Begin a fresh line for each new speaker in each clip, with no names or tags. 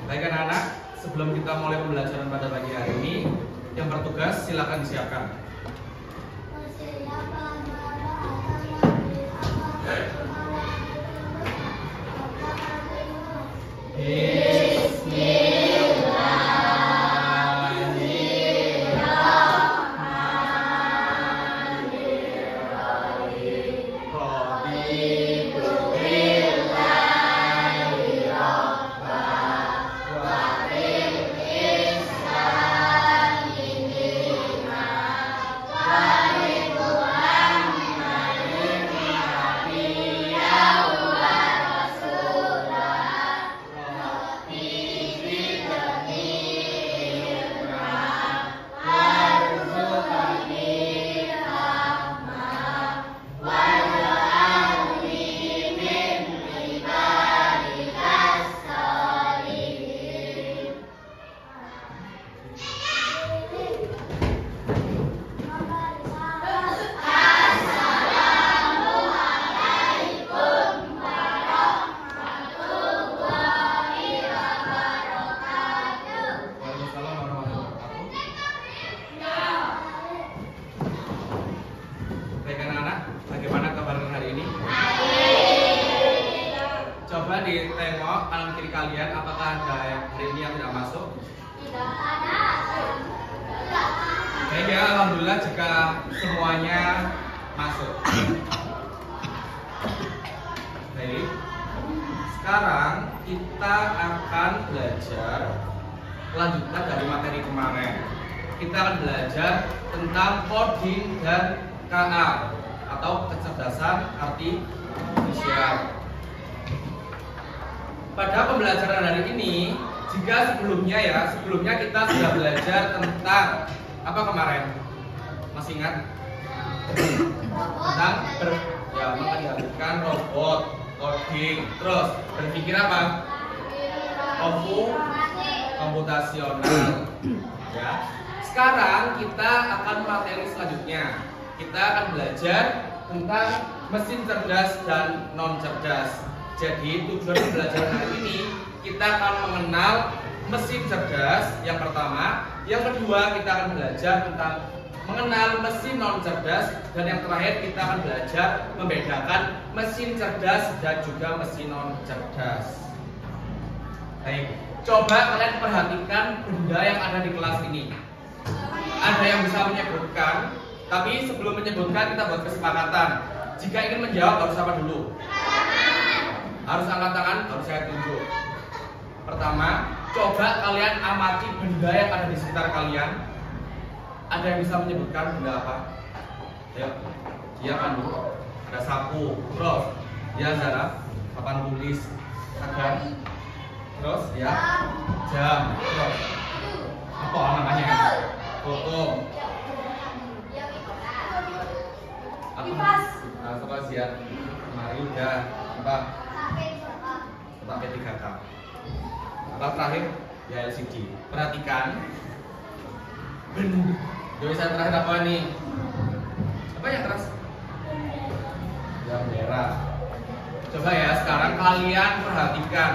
Baik anak-anak, sebelum kita mulai pembelajaran pada pagi hari ini, yang bertugas silakan disiapkan. Coba ditengok kanan kiri kalian, apakah ada yang hari ini yang tidak masuk? Tidak ada. Baik ya, alhamdulillah jika semuanya masuk. Baik. Sekarang kita akan belajar lanjutan dari materi kemarin. Kita akan belajar tentang coding dan KA atau kecerdasan artifisial. Pada pembelajaran hari ini, jika sebelumnya kita sudah belajar tentang apa kemarin? Masih ingat? Tentang menghadirkan robot, coding, terus berpikir apa? Komputasional. Ya. Sekarang kita akan materi selanjutnya. Kita akan belajar tentang mesin cerdas dan non cerdas. Jadi tujuan pembelajaran hari ini kita akan mengenal mesin cerdas yang pertama, yang kedua kita akan belajar tentang mengenal mesin non cerdas, dan yang terakhir kita akan belajar membedakan mesin cerdas dan juga mesin non cerdas. Baik, coba kalian perhatikan benda yang ada di kelas ini. Ada yang bisa menyebutkan, tapi sebelum menyebutkan kita buat kesepakatan. Jika ingin menjawab harus apa dulu? Harus angkat tangan, harus saya tunjuk. Pertama, coba kalian amati benda yang ada di sekitar kalian. Ada yang bisa menyebutkan benda apa? Ayo, iya kan dulu. Ada sapu, terus ya Zara, papan tulis, seragam, terus ya jam, terus apa namanya? Foto. Kipas. Nah, coba siap. Mari udah apa? Sampai 3K. Apa terakhir? Ya LCD. Perhatikan. Tulisan terakhir apa nih? Apa yang keras? Yang merah. Coba ya sekarang kalian perhatikan.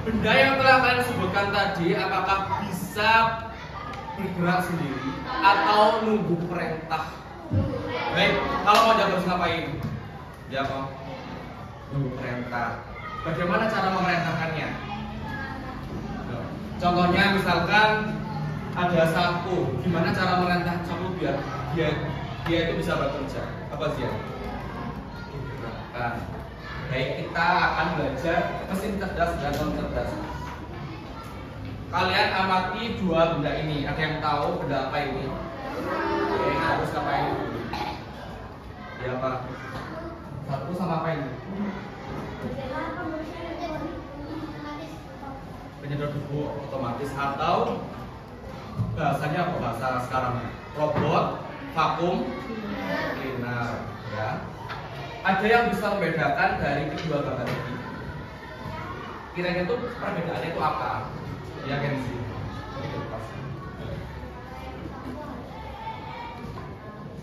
Benda yang telah kalian sebutkan tadi apakah bisa bergerak sendiri atau nunggu perintah? Baik, kalau mau jawab harus ngapain? Ya kok? Nunggu perintah. Bagaimana cara memerintahkannya? Contohnya misalkan ada sapu, gimana cara memerintah sapu biar dia itu bisa bekerja? Apa sih ya? Baik, kita akan belajar mesin cerdas dan non cerdas. Kalian amati dua benda ini. Ada yang tahu benda apa ini? Oke, harus ngapain? Ya apa? Satu sama apa ini? Penyedot debu otomatis atau bahasanya apa bahasa sekarang? Robot, vakum cleaner, ya. Ada yang bisa membedakan dari kedua gambar ini. Kira-kira itu perbedaannya itu apa? Ya kan sih.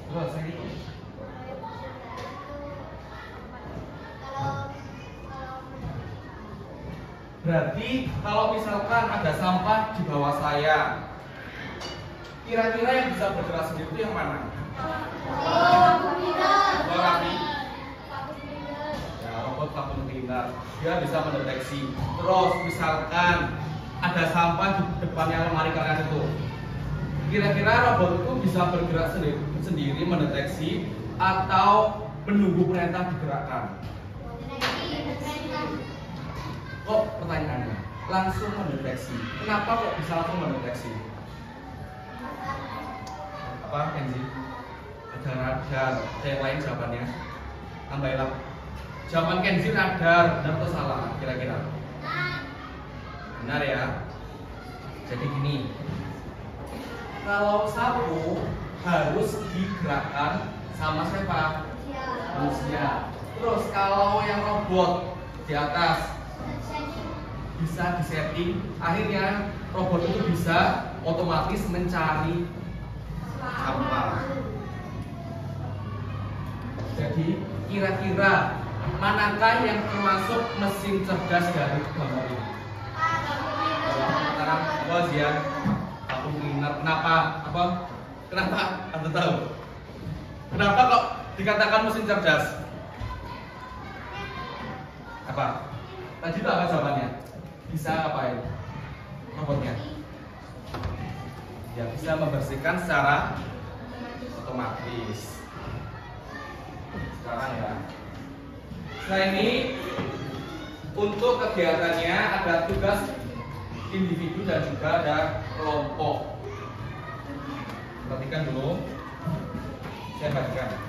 Terus ini. Berarti kalau misalkan ada sampah di bawah saya, kira-kira yang bisa bergerak sendiri itu yang mana? Ya, robot vacuum cleaner. Dia bisa mendeteksi. Terus misalkan ada sampah di depannya lemari kalian itu, kira-kira robot itu bisa bergerak sendiri mendeteksi atau menunggu perintah digerakkan? Kok pertanyaannya langsung mendeteksi? Kenapa kok bisa langsung mendeteksi? Apa Kenzi? Ada radar. Ada yang lain jawabannya? Tambahin. Jawaban Kenzi radar, benar atau salah kira-kira? Benar ya. Jadi gini, kalau sapu harus digerakkan sama siapa? Manusia. Terus kalau yang robot di atas bisa disetting, akhirnya robot itu bisa otomatis mencari sampah. Jadi kira-kira manakah yang termasuk mesin cerdas dari gambar ini? Sekarang bos ya, aku cleaner. Kenapa? Apa? Kenapa? Anda tahu? Kenapa kok dikatakan mesin cerdas? Apa? Tadi itu apa jawabannya? Bisa ngapain robotnya? Ya, bisa membersihkan secara otomatis. Sekarang ya. Nah ini untuk kegiatannya ada tugas individu dan juga ada kelompok. Perhatikan dulu. Saya bacakan.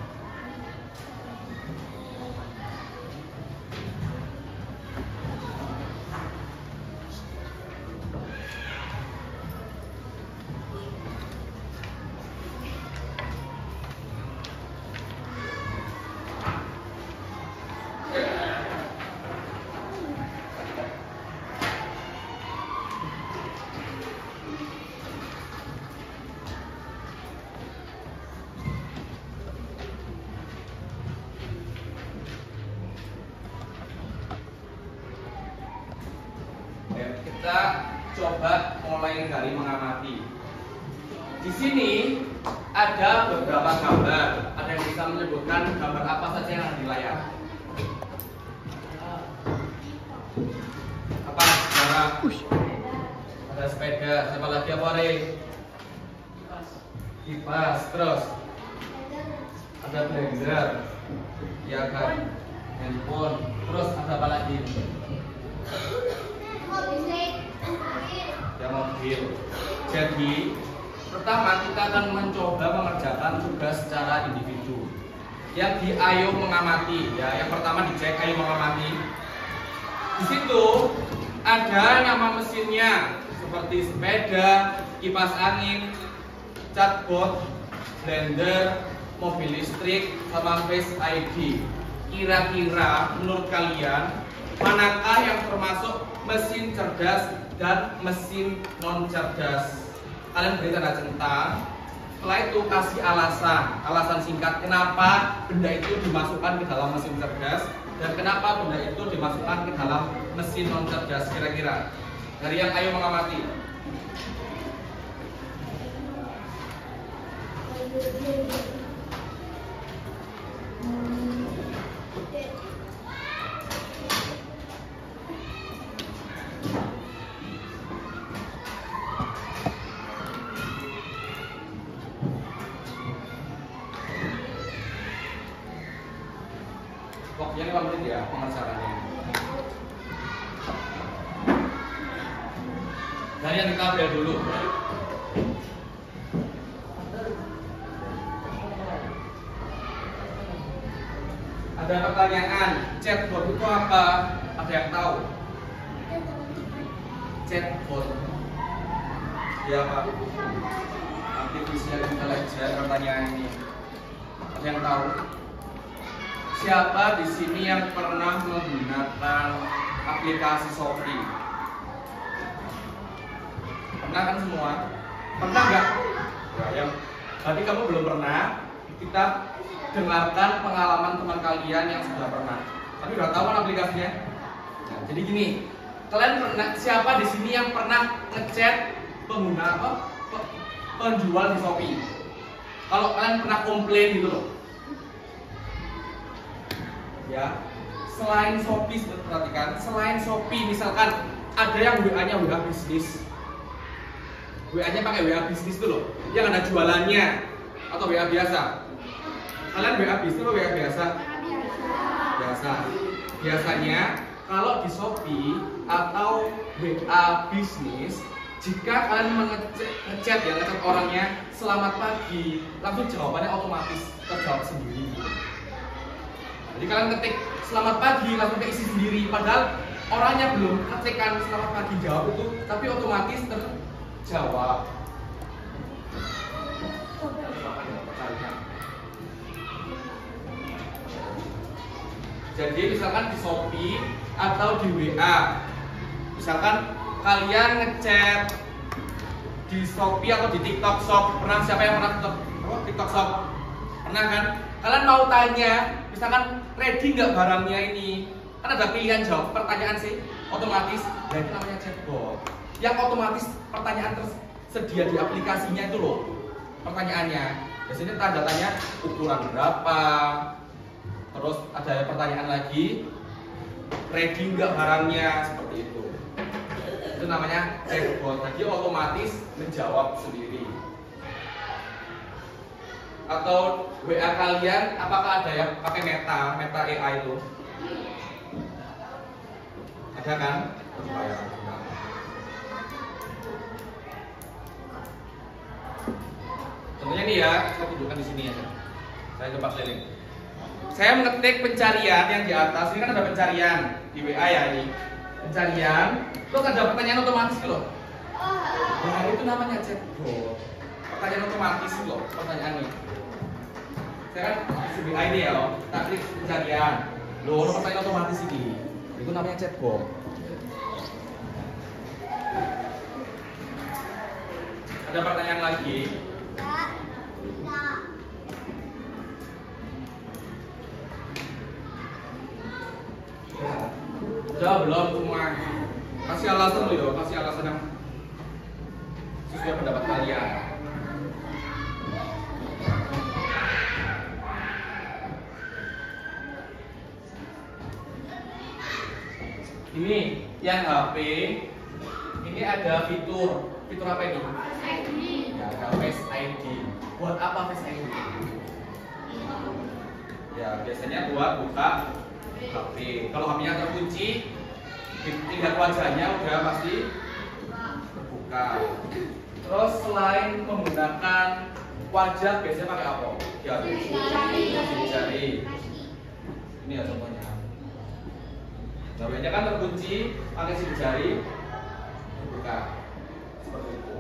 Kita coba mulai dari mengamati. Di sini ada beberapa gambar. Ada yang bisa menyebutkan gambar apa saja yang ada di layar? Apa? Gambar? Ada sepeda. Siapa lagi apa Re? Kipas. Terus ada blender. Ya kan? Handphone. Terus ada apa lagi? Ya mobil. Jadi pertama kita akan mencoba mengerjakan tugas secara individu. Yang di ayo mengamati ya. Yang pertama dicek ayo mengamati. Di situ ada nama mesinnya seperti sepeda, kipas angin, chatbot, blender, mobil listrik, sama Face ID. Kira-kira menurut kalian manakah yang termasuk mesin cerdas dan mesin non cerdas? Kalian beri tanda centang. Setelah itu kasih alasan singkat kenapa benda itu dimasukkan ke dalam mesin cerdas dan kenapa benda itu dimasukkan ke dalam mesin non cerdas. Kira-kira dari yang ayo mengamati. Waktunya 5 menit ya pengerjaannya. Dari yang kita ambil dulu. Ada pertanyaan, chatbot itu apa? Ada yang tahu? Chatbot ya apa? Artificial intelligence pertanyaan ini. Ada yang tahu? Siapa di sini yang pernah menggunakan aplikasi Shopee? Pernah kan semua? Pernah nggak? Ya, yang berarti kamu belum pernah. Kita dengarkan pengalaman teman kalian yang sudah pernah. Tapi udah tahu kan aplikasinya? Nah, jadi gini, kalian pernah, siapa di sini yang pernah ngechat pengguna apa? Penjual di Shopee? Kalau kalian pernah komplain gitu loh. Ya, selain Shopee, perhatikan, selain Shopee misalkan ada yang WA-nya WA bisnis. WA-nya pakai WA bisnis tuh loh, yang ada jualannya, atau WA biasa. Kalian WA bisnis atau WA biasa? Biasa. Biasanya kalau di Shopee atau WA bisnis, jika kalian ngechat ya, ngechat orangnya selamat pagi, langsung jawabannya otomatis terjawab sendiri. Jadi kalian ketik selamat pagi langsung keisi sendiri, padahal orangnya belum ketikkan selamat pagi jawab itu, tapi otomatis terjawab. Jadi misalkan di Shopee atau di WA, misalkan kalian ngechat di Shopee atau di TikTok Shop, pernah siapa yang pernah TikTok Shop? Pernah kan? Kalian mau tanya, misalkan ready nggak barangnya ini? Kan ada pilihan jawab pertanyaan sih, otomatis. Dan itu namanya chatbot. Yang otomatis pertanyaan tersedia di aplikasinya itu loh, pertanyaannya. Biasanya tanda tanya ukuran berapa, terus ada pertanyaan lagi, ready nggak barangnya, seperti itu. Itu namanya chatbot. Jadi otomatis menjawab sendiri. Atau WA kalian, apakah ada yang pakai Meta AI itu? Ada kan? Contohnya nih ya, saya tunjukkan di sini ya. Saya coba keliling. Saya mengetik pencarian yang di atas. Ini kan ada pencarian di WA ya ini. Pencarian, terus ada pertanyaan otomatis loh. Nah itu namanya chatbot. Pertanyaan otomatis loh, pertanyaannya. Saya kan di WA ini ya, tak klik pencarian. Loh, pertanyaan otomatis ini. Itu namanya chatbot. Ada pertanyaan lagi. Udah belum semua. Kasih alasan loh ya, kasih alasan yang sesuai pendapat kalian. Ini yang HP, ini ada fitur apa ini? Ya, ada Face ID. Buat apa Face ID? Ya, biasanya buat buka HP. Kalau HP-nya terkunci, tinggal wajahnya udah pasti terbuka. Terus selain menggunakan wajah, biasanya pakai apa? Jari. Ini ya contohnya. Jarinya kan terkunci, pakai sidik jari terbuka. Seperti itu.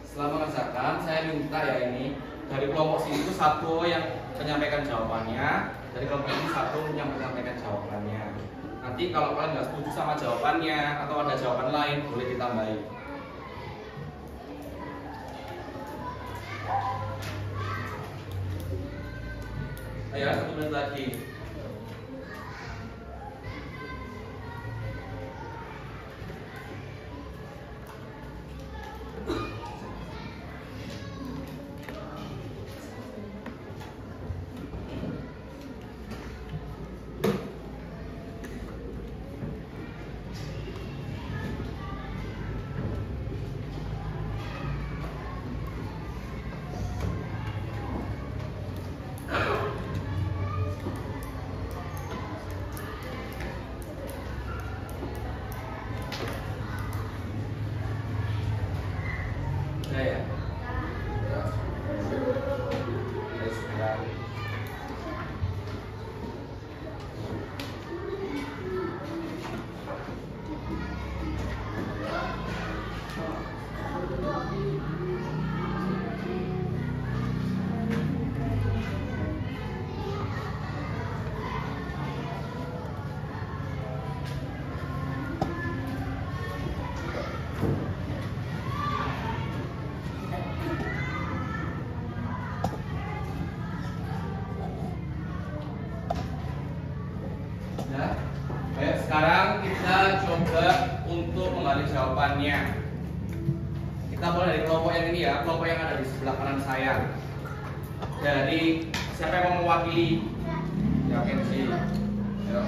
Setelah mengerjakan, saya minta ya ini dari kelompok sini itu satu yang menyampaikan jawabannya, dari kelompok ini satu yang menyampaikan jawabannya. Nanti kalau kalian nggak setuju sama jawabannya atau ada jawaban lain, boleh ditambahin. Ayo 1 menit lagi. Sekarang kita coba untuk menggali jawabannya. Kita mulai dari kelompok yang ini ya, kelompok yang ada di sebelah kanan saya. Dari siapa yang mau mewakili? Ya, Kenzi. Ya.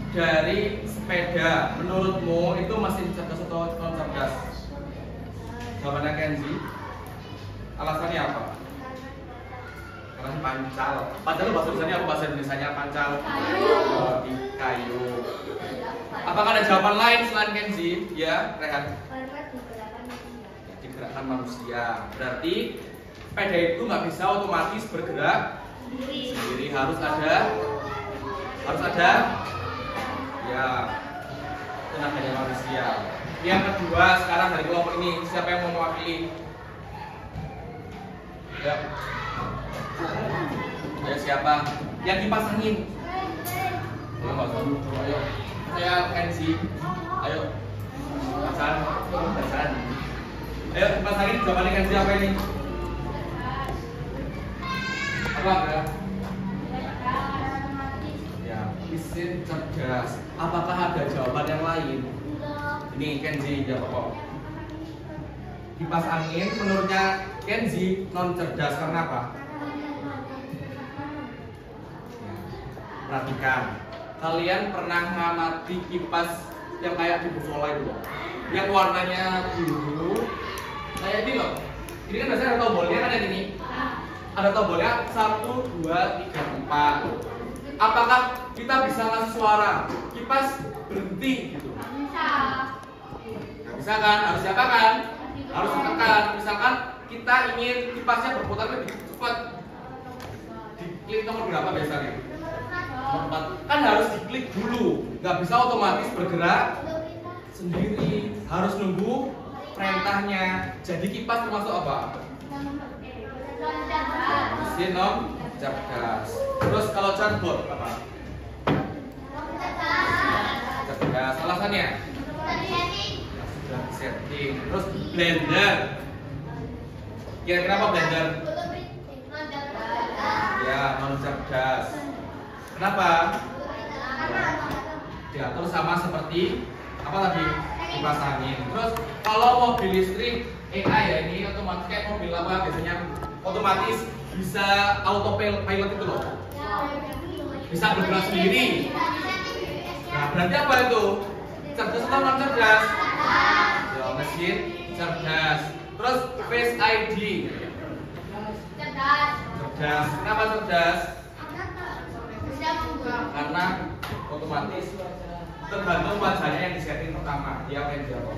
Dari sepeda, menurutmu itu mesin cerdas atau non cerdas? Jawabannya Kenzi. Alasannya apa? Alasan pancal. Pancal bahasa Indonesianya apa? Bahasa Indonesianya pancal. Di kayu. Apakah ada jawaban lain selain Kenzi? Ya, Rehan. Digerakkan manusia. Berarti sepeda itu nggak bisa otomatis bergerak sendiri, harus ada ya tenaganya manusia. Yang kedua, sekarang dari kelompok ini siapa yang mau mewakili? Ya. Ayo siapa? Yang dipasangin. Ayo. Saya Kenzi. Ayo. Pasangan. Ayo dipasangin, jawabannya Kenzi apa ini? Apa ya? Ya, mesin cerdas. Apakah ada jawaban yang lain? Ini Kenzi jawab kok. Kipas angin menurutnya Kenzi non cerdas karena apa? Perhatikan, kalian pernah mengamati kipas yang kayak di musola itu loh, yang warnanya biru, kayak ini loh. Ini kan biasanya ada tombolnya kan yang ini. Ada tombolnya 1, 2, 3, 4. Apakah kita bisa ngasih suara kipas berhenti gitu? Nggak bisa kan? Harus siapa kan? Harus ditekan. Misalkan kita ingin kipasnya berputar lebih cepat, diklik nomor berapa biasanya? Nomor 4. Kan harus diklik dulu, nggak bisa otomatis bergerak sendiri, harus nunggu perintahnya. Jadi kipas termasuk apa? Mesin non cerdas. Terus kalau chatbot apa? Cerdas. Alasannya? Sudah setting. Terus blender. Kira-kira apa blender? Ya, non cerdas. Kenapa? Diatur sama seperti apa tadi? Kipas angin. Terus kalau mobil listrik AI ya, ini otomatis kayak mobil apa biasanya otomatis bisa autopilot itu loh, bisa bergerak sendiri. Nah berarti apa itu? Cerdas atau non cerdas? Ya, mesin cerdas. Terus Face ID cerdas. Kenapa cerdas? Karena otomatis tergantung wajahnya yang disetting pertama. Dia akan jawab.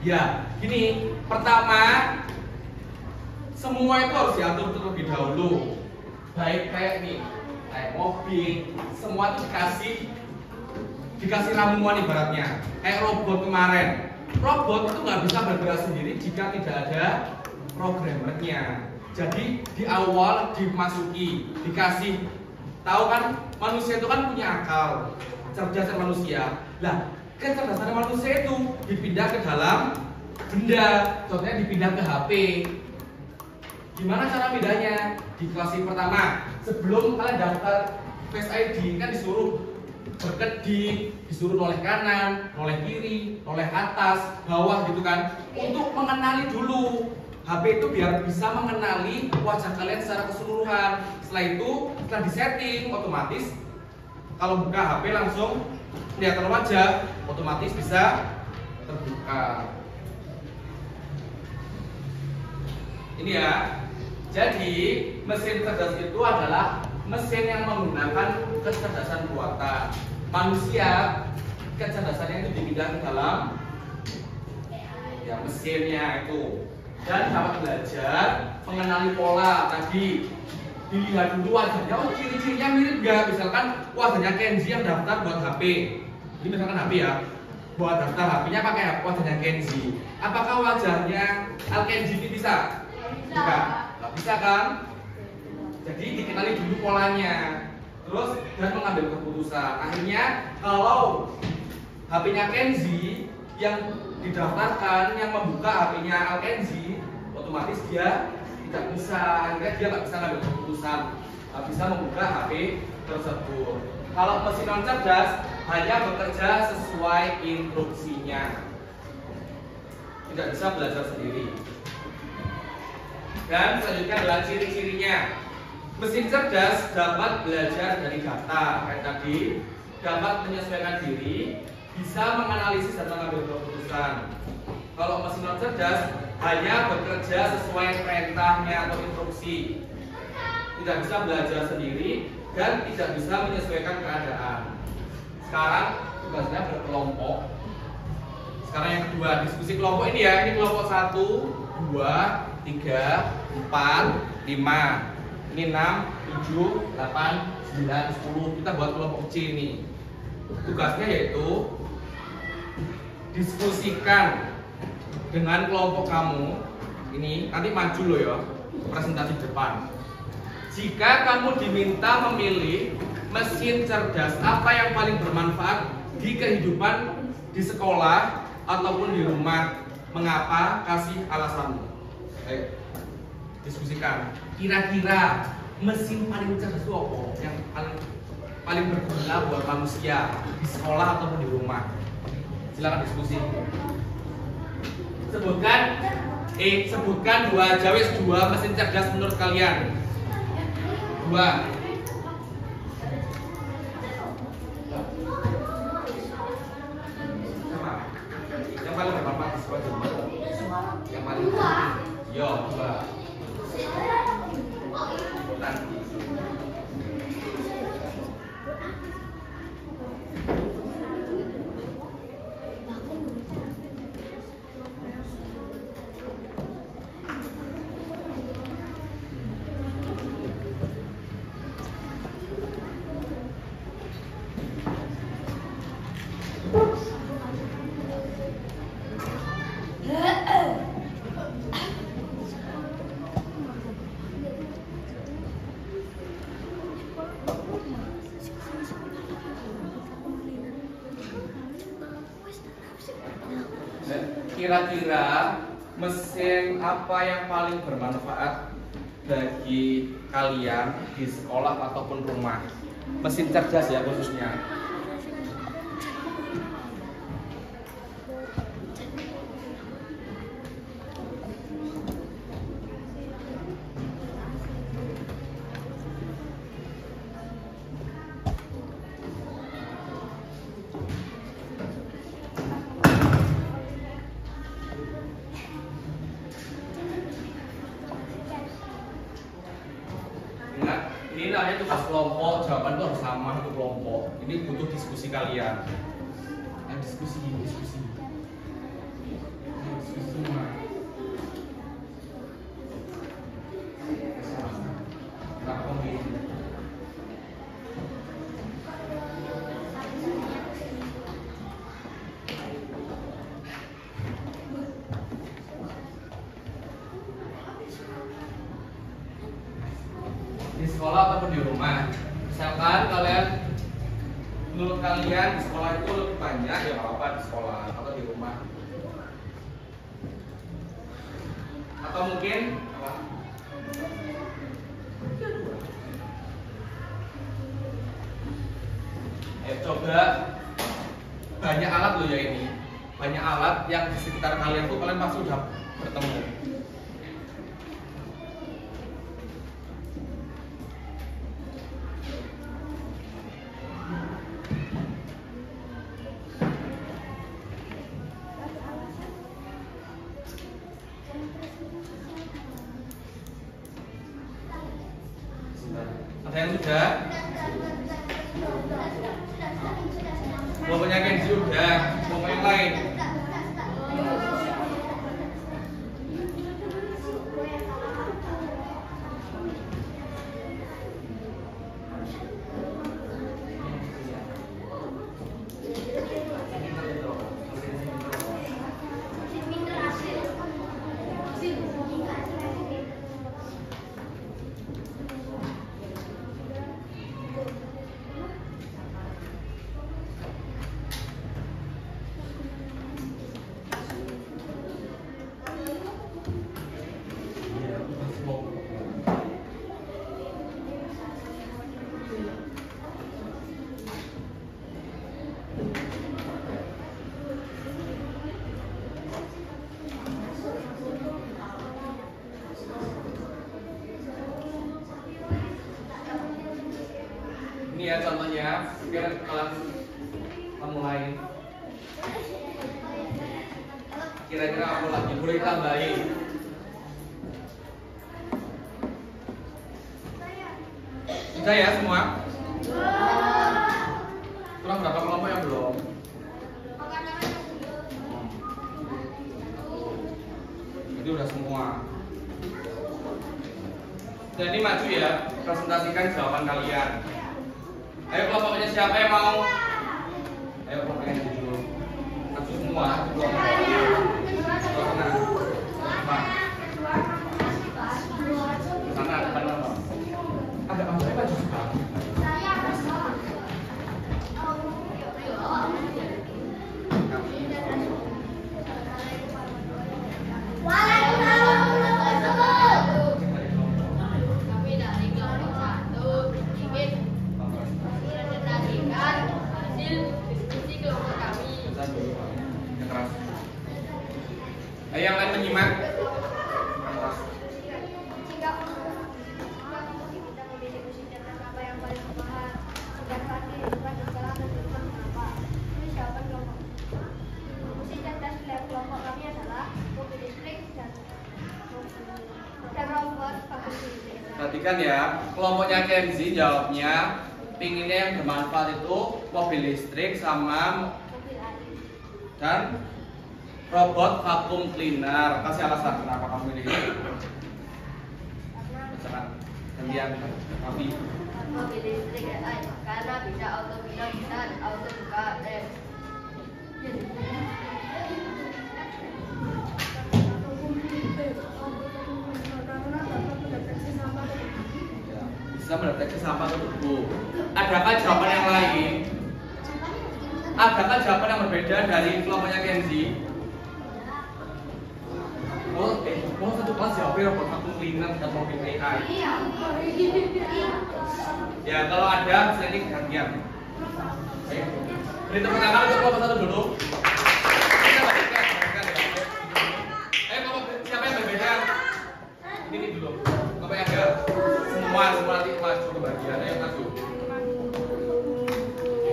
Ya, gini, pertama semua itu harus diatur terlebih dahulu. Baik kayak ini, kayak mobil, semua itu dikasih ramuan ibaratnya. Kayak robot kemarin, robot itu nggak bisa bergerak sendiri jika tidak ada programmernya. Jadi di awal dimasuki, dikasih tahu kan manusia itu kan punya akal, cerdasan manusia. Lah, kecerdasan manusia itu dipindah ke dalam benda, contohnya dipindah ke HP. Gimana cara pindahnya? Di kelas pertama, sebelum kalian daftar Face ID kan disuruh berkedip, disuruh noleh kanan, noleh kiri, noleh atas, bawah gitu kan, untuk mengenali dulu. HP itu biar bisa mengenali wajah kalian secara keseluruhan. Setelah itu, setelah disetting, otomatis kalau buka HP langsung kelihatan wajah, otomatis bisa terbuka. Ini ya. Jadi mesin cerdas itu adalah mesin yang menggunakan kecerdasan buatan. Manusia kecerdasannya itu dipindah ke dalam ya mesinnya itu. Dan dapat belajar mengenali pola tadi. Dilihat dulu wajahnya, oh ciri-cirinya mirip gak? Misalkan wajahnya Kenzi yang daftar buat HP. Ini misalkan HP ya, buat daftar HP-nya pakai wajahnya Kenzi. Apakah wajahnya Kenzi ini bisa? Enggak, nggak bisa kan? Jadi dikenali dulu polanya, terus dan mengambil keputusan. Akhirnya kalau HP-nya Kenzi yang didaftarkan, yang membuka HP-nya Kenzi, otomatis dia tidak bisa, akhirnya dia nggak bisa ngambil keputusan, nggak bisa membuka HP tersebut. Kalau mesin non cerdas hanya bekerja sesuai instruksinya, tidak bisa belajar sendiri. Dan selanjutnya adalah ciri-cirinya. Mesin cerdas dapat belajar dari data, kayak tadi, dapat menyesuaikan diri, bisa menganalisis dan mengambil keputusan. Kalau mesin non cerdas hanya bekerja sesuai perintahnya atau instruksi, tidak bisa belajar sendiri dan tidak bisa menyesuaikan keadaan. Sekarang tugasnya berkelompok. Sekarang yang kedua, diskusi kelompok ini ya. Ini kelompok 1, 2, 3, 4, 5. Ini 6, 7, 8, 9, 10. Kita buat kelompok kecil ini. Tugasnya yaitu diskusikan dengan kelompok kamu. Ini nanti maju loh ya, presentasi depan. Jika kamu diminta memilih mesin cerdas apa yang paling bermanfaat di kehidupan di sekolah ataupun di rumah, mengapa? Kasih alasanmu. Ayo, diskusikan. Kira-kira mesin paling cerdas itu apa? Yang paling berguna buat manusia di sekolah ataupun di rumah? Silakan diskusi. Sebutkan dua mesin cerdas menurut kalian. 2. Yang paling bermanfaat di sekolah rumah. Yang paling penting. Yo, 2. Nanti. Kira-kira mesin apa yang paling bermanfaat bagi kalian di sekolah ataupun rumah? Mesin cerdas ya khususnya. Ini namanya tugas kelompok, jawaban itu harus sama satu kelompok. Ini butuh diskusi kalian. Diskusi semua. Di sekolah ataupun di rumah. Misalkan menurut kalian di sekolah itu lebih banyak, ya apa di sekolah atau di rumah, atau mungkin apa? Coba banyak alat loh ya ini, banyak alat yang di sekitar kalian tuh kalian pasti sudah bertemu. Ada yang sudah? Kelompoknya Kenji udah, kelompok yang lain. kamu lain. Kira-kira apa lagi boleh tambahin? Sudah ya semua? Kurang berapa kelompok yang belum? Jadi udah semua. Jadi maju ya, presentasikan jawaban kalian. Ayo kelompoknya siapa yang mau? Ayo kelompoknya dulu. Maju semua. Sana depan apa? Ada apa sih maju? Ayo yang lain menyimak. Perhatikan ya, kelompoknya Kenzi jawabnya pinginnya yang bermanfaat itu mobil listrik sama dan robot vacuum cleaner. Kasih alasan kenapa kamu ini? Misalkan gantian kami.
Mobil listrik karena bisa auto bilang dan auto buka rem.
Bisa mendeteksi sampah tubuh. Adakah jawaban yang lain? Adakah jawaban yang berbeda dari kelompoknya Kenzi? Oh, satu kelas jawabnya robot vacuum cleaner dan mobil AI. Ya, kalau ada bisa gantian. Beri tepuk tangan untuk kelompok satu dulu. Ayo kelompok siapa yang berbeda? Ini dulu. Kelompok yang ada. Semua nanti maju ke bagian. Ayo maju.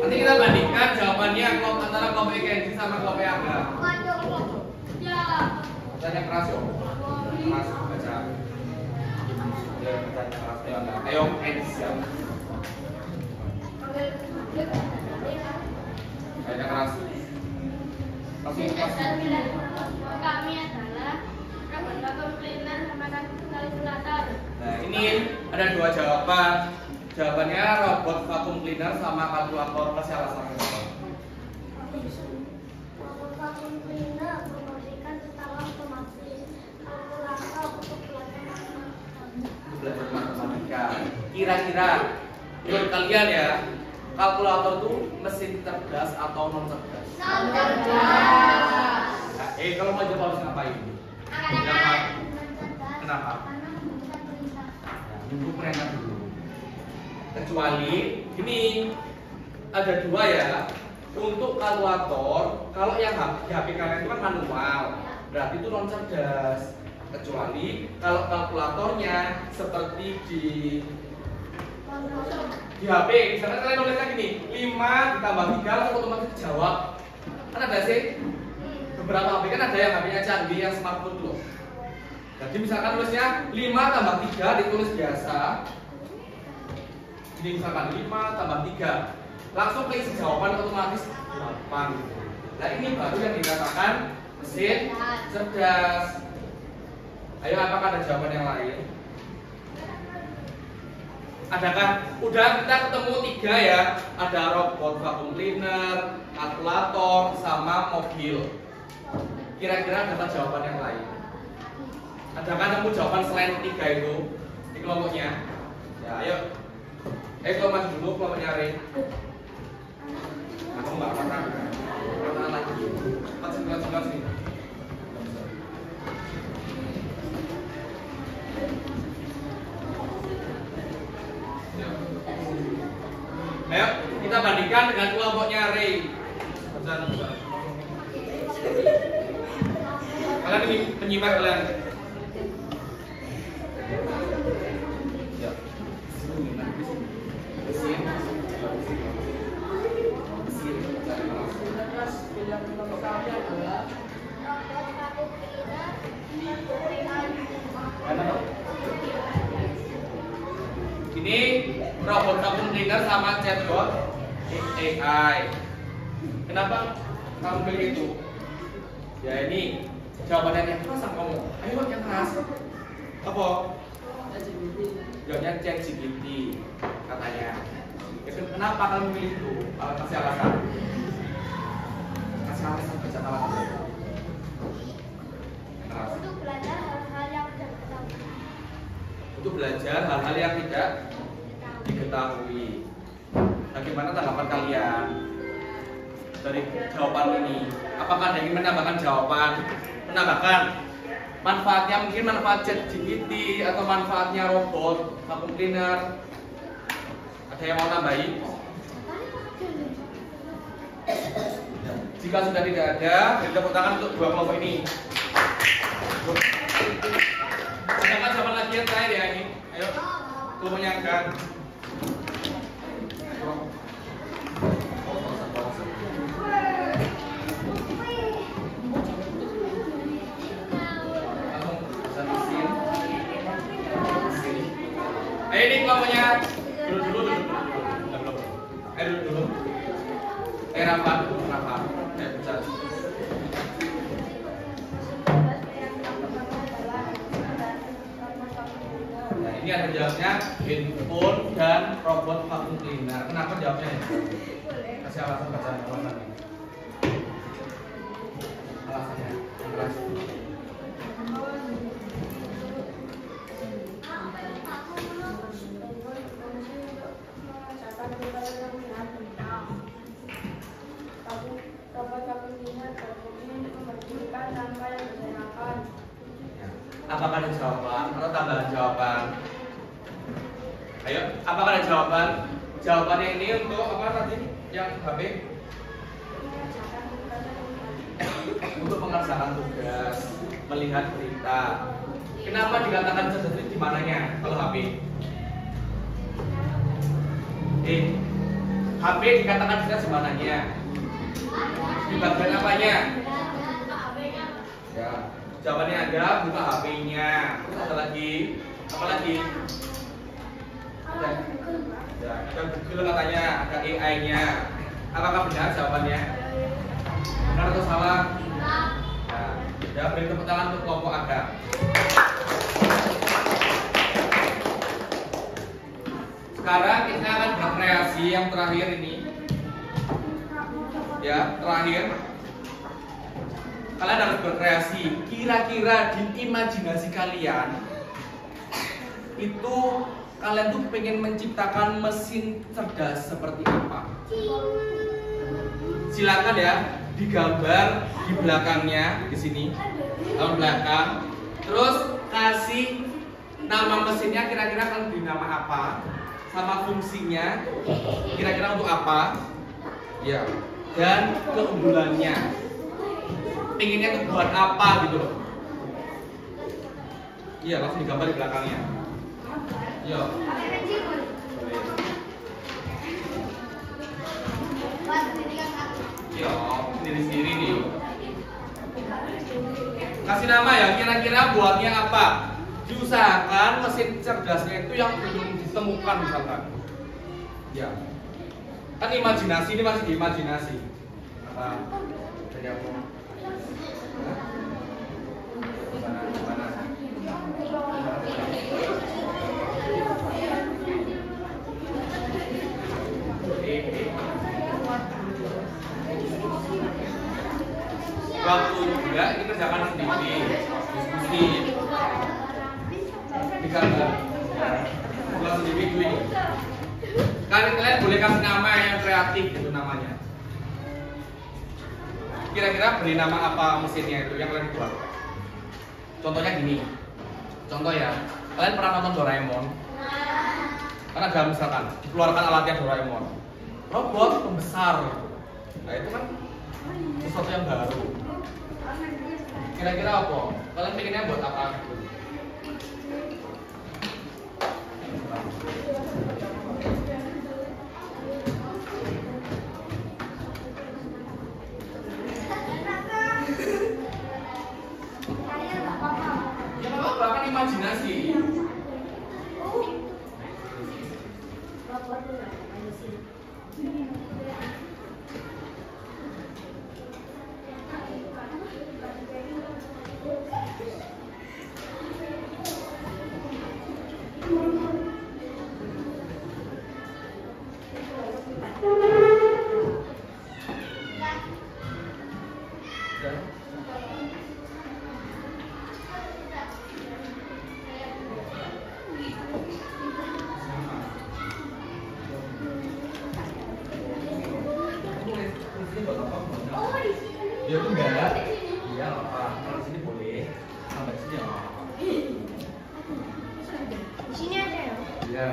Nanti kita bandingkan jawabannya antara kelompok Kenzi sama kelompok yang ada. Bacanya keras yo. Keras baca. Ya, bacanya keras ya enggak. Ayo Kenzi siap. Bacanya keras. Masih
Kami adalah robot vacuum cleaner sama kalkulator.
Nah, ini ada dua jawaban. Jawabannya robot vacuum cleaner sama kalkulator. Kasih alasannya.
Robot vacuum cleaner membersihkan secara otomatis. Kalkulator untuk
belajar matematika. Kira-kira menurut kalian ya, kalkulator itu mesin cerdas atau non cerdas?
Non cerdas.
Nah, kalau mau jawab harus ngapain? Kenapa? Nunggu perintah dulu. Kecuali ini ada dua ya. Untuk kalkulator, kalau yang di HP kalian itu kan manual, berarti itu non cerdas. Kecuali kalau kalkulatornya seperti di HP, misalnya kalian nulisnya gini, 5 ditambah 3 langsung otomatis dijawab. Kan ada sih? Beberapa HP kan ada yang HP-nya canggih, yang smartphone loh. Jadi misalkan tulisnya 5 tambah 3 ditulis biasa. Ini misalkan 5 tambah 3, langsung klik jawaban otomatis 8. Nah ini baru yang dikatakan mesin cerdas. Ayo, apakah ada jawaban yang lain? Adakah? Udah kita ketemu 3 ya. Ada robot vacuum cleaner, kalkulator, sama mobil. Kira-kira ada jawaban yang lain? Adakah nemu jawaban selain 3 itu di kelompoknya? Ya, ayo. Ayo maju dulu kelompoknya Ray. Aku nggak pernah. Pernah lagi. Cepat sini. Ayo kita bandingkan dengan kelompoknya Ray. Kalian ini penyimak kalian. Ya. belajar sama chatbot AI. Kenapa kamu pilih itu? Ya ini jawabannya yang keras sama kamu. Ayo yang keras. Apa? Jawabnya ChatGPT katanya. Itu kenapa kamu pilih itu? Kasih alasan. Kasih alasan baca alasan.
Untuk belajar hal-hal yang tidak ketahui.
Untuk belajar hal-hal yang tidak diketahui. Bagaimana tanggapan kalian dari jawaban ini? Apakah ada yang ingin menambahkan jawaban? Menambahkan manfaatnya, mungkin manfaat ChatGPT atau manfaatnya robot vacuum cleaner? Ada yang mau tambahin? Jika sudah tidak ada, beri tepuk tangan untuk dua kelompok ini. Sedangkan jawaban lagi yang terakhir ya ini. Ayo, kelompoknya kan. Ayo ini kelompoknya dulu. Ayo dulu. Rapat. Bisa. Nah, ini ada jawabnya handphone dan robot vacuum cleaner. Kenapa jawabnya ya? Kasih alasan bacaan alasannya. Alasannya yang keras. Apakah ada jawaban atau tambahan jawaban? Ayo, apakah ada jawaban? Jawabannya ini untuk apa tadi? Yang HP? Untuk mengerjakan tugas, melihat berita. Kenapa dikatakan cerdas di mananya kalau HP? HP dikatakan cerdas di mananya? Di bagian apanya? Ya, jawabannya ada buka HP-nya. Terus ada lagi, apa lagi? Ada Google katanya, ada AI-nya. Apakah benar jawabannya? Benar atau salah? Nah, ya beri tepuk tangan untuk kelompok Aga. Sekarang kita akan berkreasi yang terakhir ini. Ya, terakhir. Kalian harus berkreasi. Kira-kira di imajinasi kalian itu kalian tuh pengen menciptakan mesin cerdas seperti apa? Silakan ya, digambar di belakangnya di sini, tahun belakang. Terus kasih nama mesinnya, kira-kira kalian beri nama apa? Sama fungsinya, kira-kira untuk apa? Ya. Dan keunggulannya, pinginnya itu buat apa gitu loh. Iya, langsung digambar di belakangnya. Yo. Yo, sendiri-sendiri nih. Kasih nama ya, kira-kira buatnya apa? Diusahakan mesin cerdasnya itu yang belum ditemukan misalkan. Ya. Kan imajinasi ini masih imajinasi. Apa? Jadi aku. Mana? Waktu juga ini kerjakan sendiri, diskusi, digambar, buat sendiri ini. Kalian boleh kasih nama yang kreatif gitu namanya. Kira-kira beri nama apa mesinnya itu yang kalian buat? Contohnya gini. Contoh ya, kalian pernah nonton Doraemon? Kan ada misalkan dikeluarkan alatnya Doraemon, robot pembesar. Nah itu kan sesuatu yang baru. Kira-kira apa? Kalian pengennya buat apa? Ya apa? Kan imajinasi. Ya itu enggak. Iya apa? Kalau sini boleh. Sampai sini ya.
Di sini aja ya.
Iya.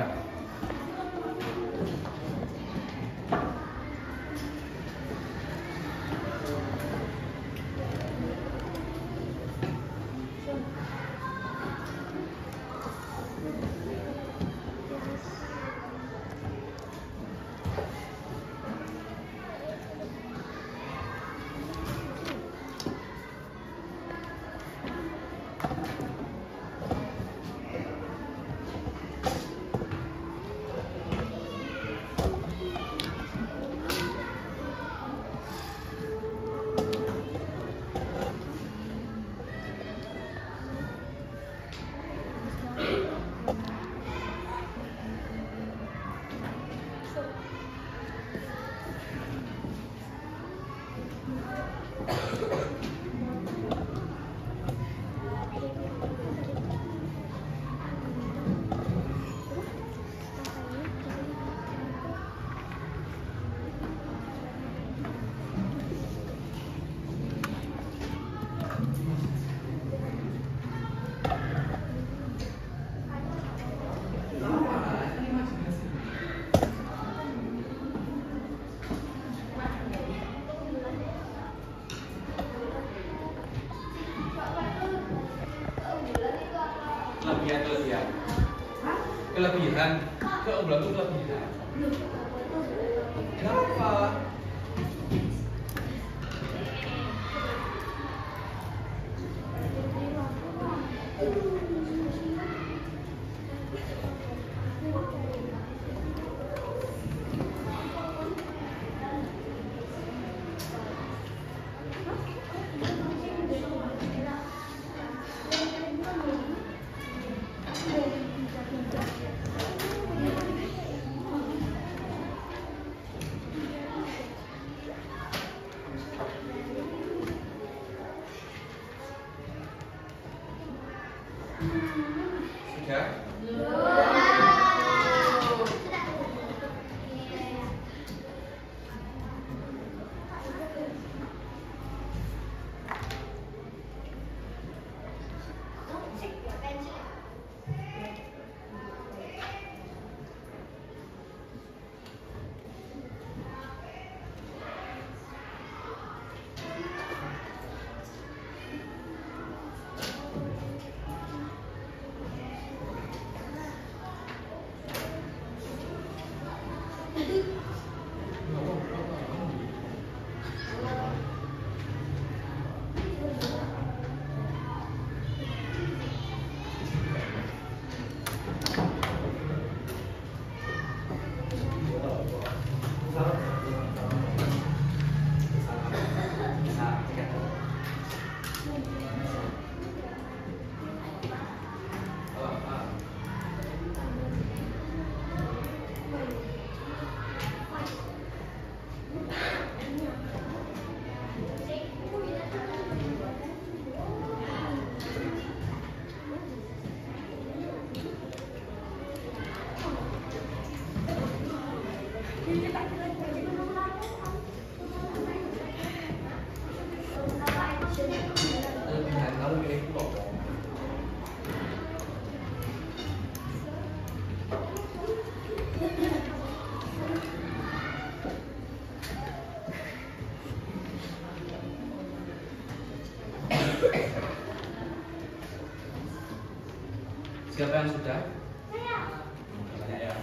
Kelebihan keunggulan itu kelebihan. Kenapa? Sudah? Kelebihan kamu milih pulau. Siapa yang sudah? Banyak ya.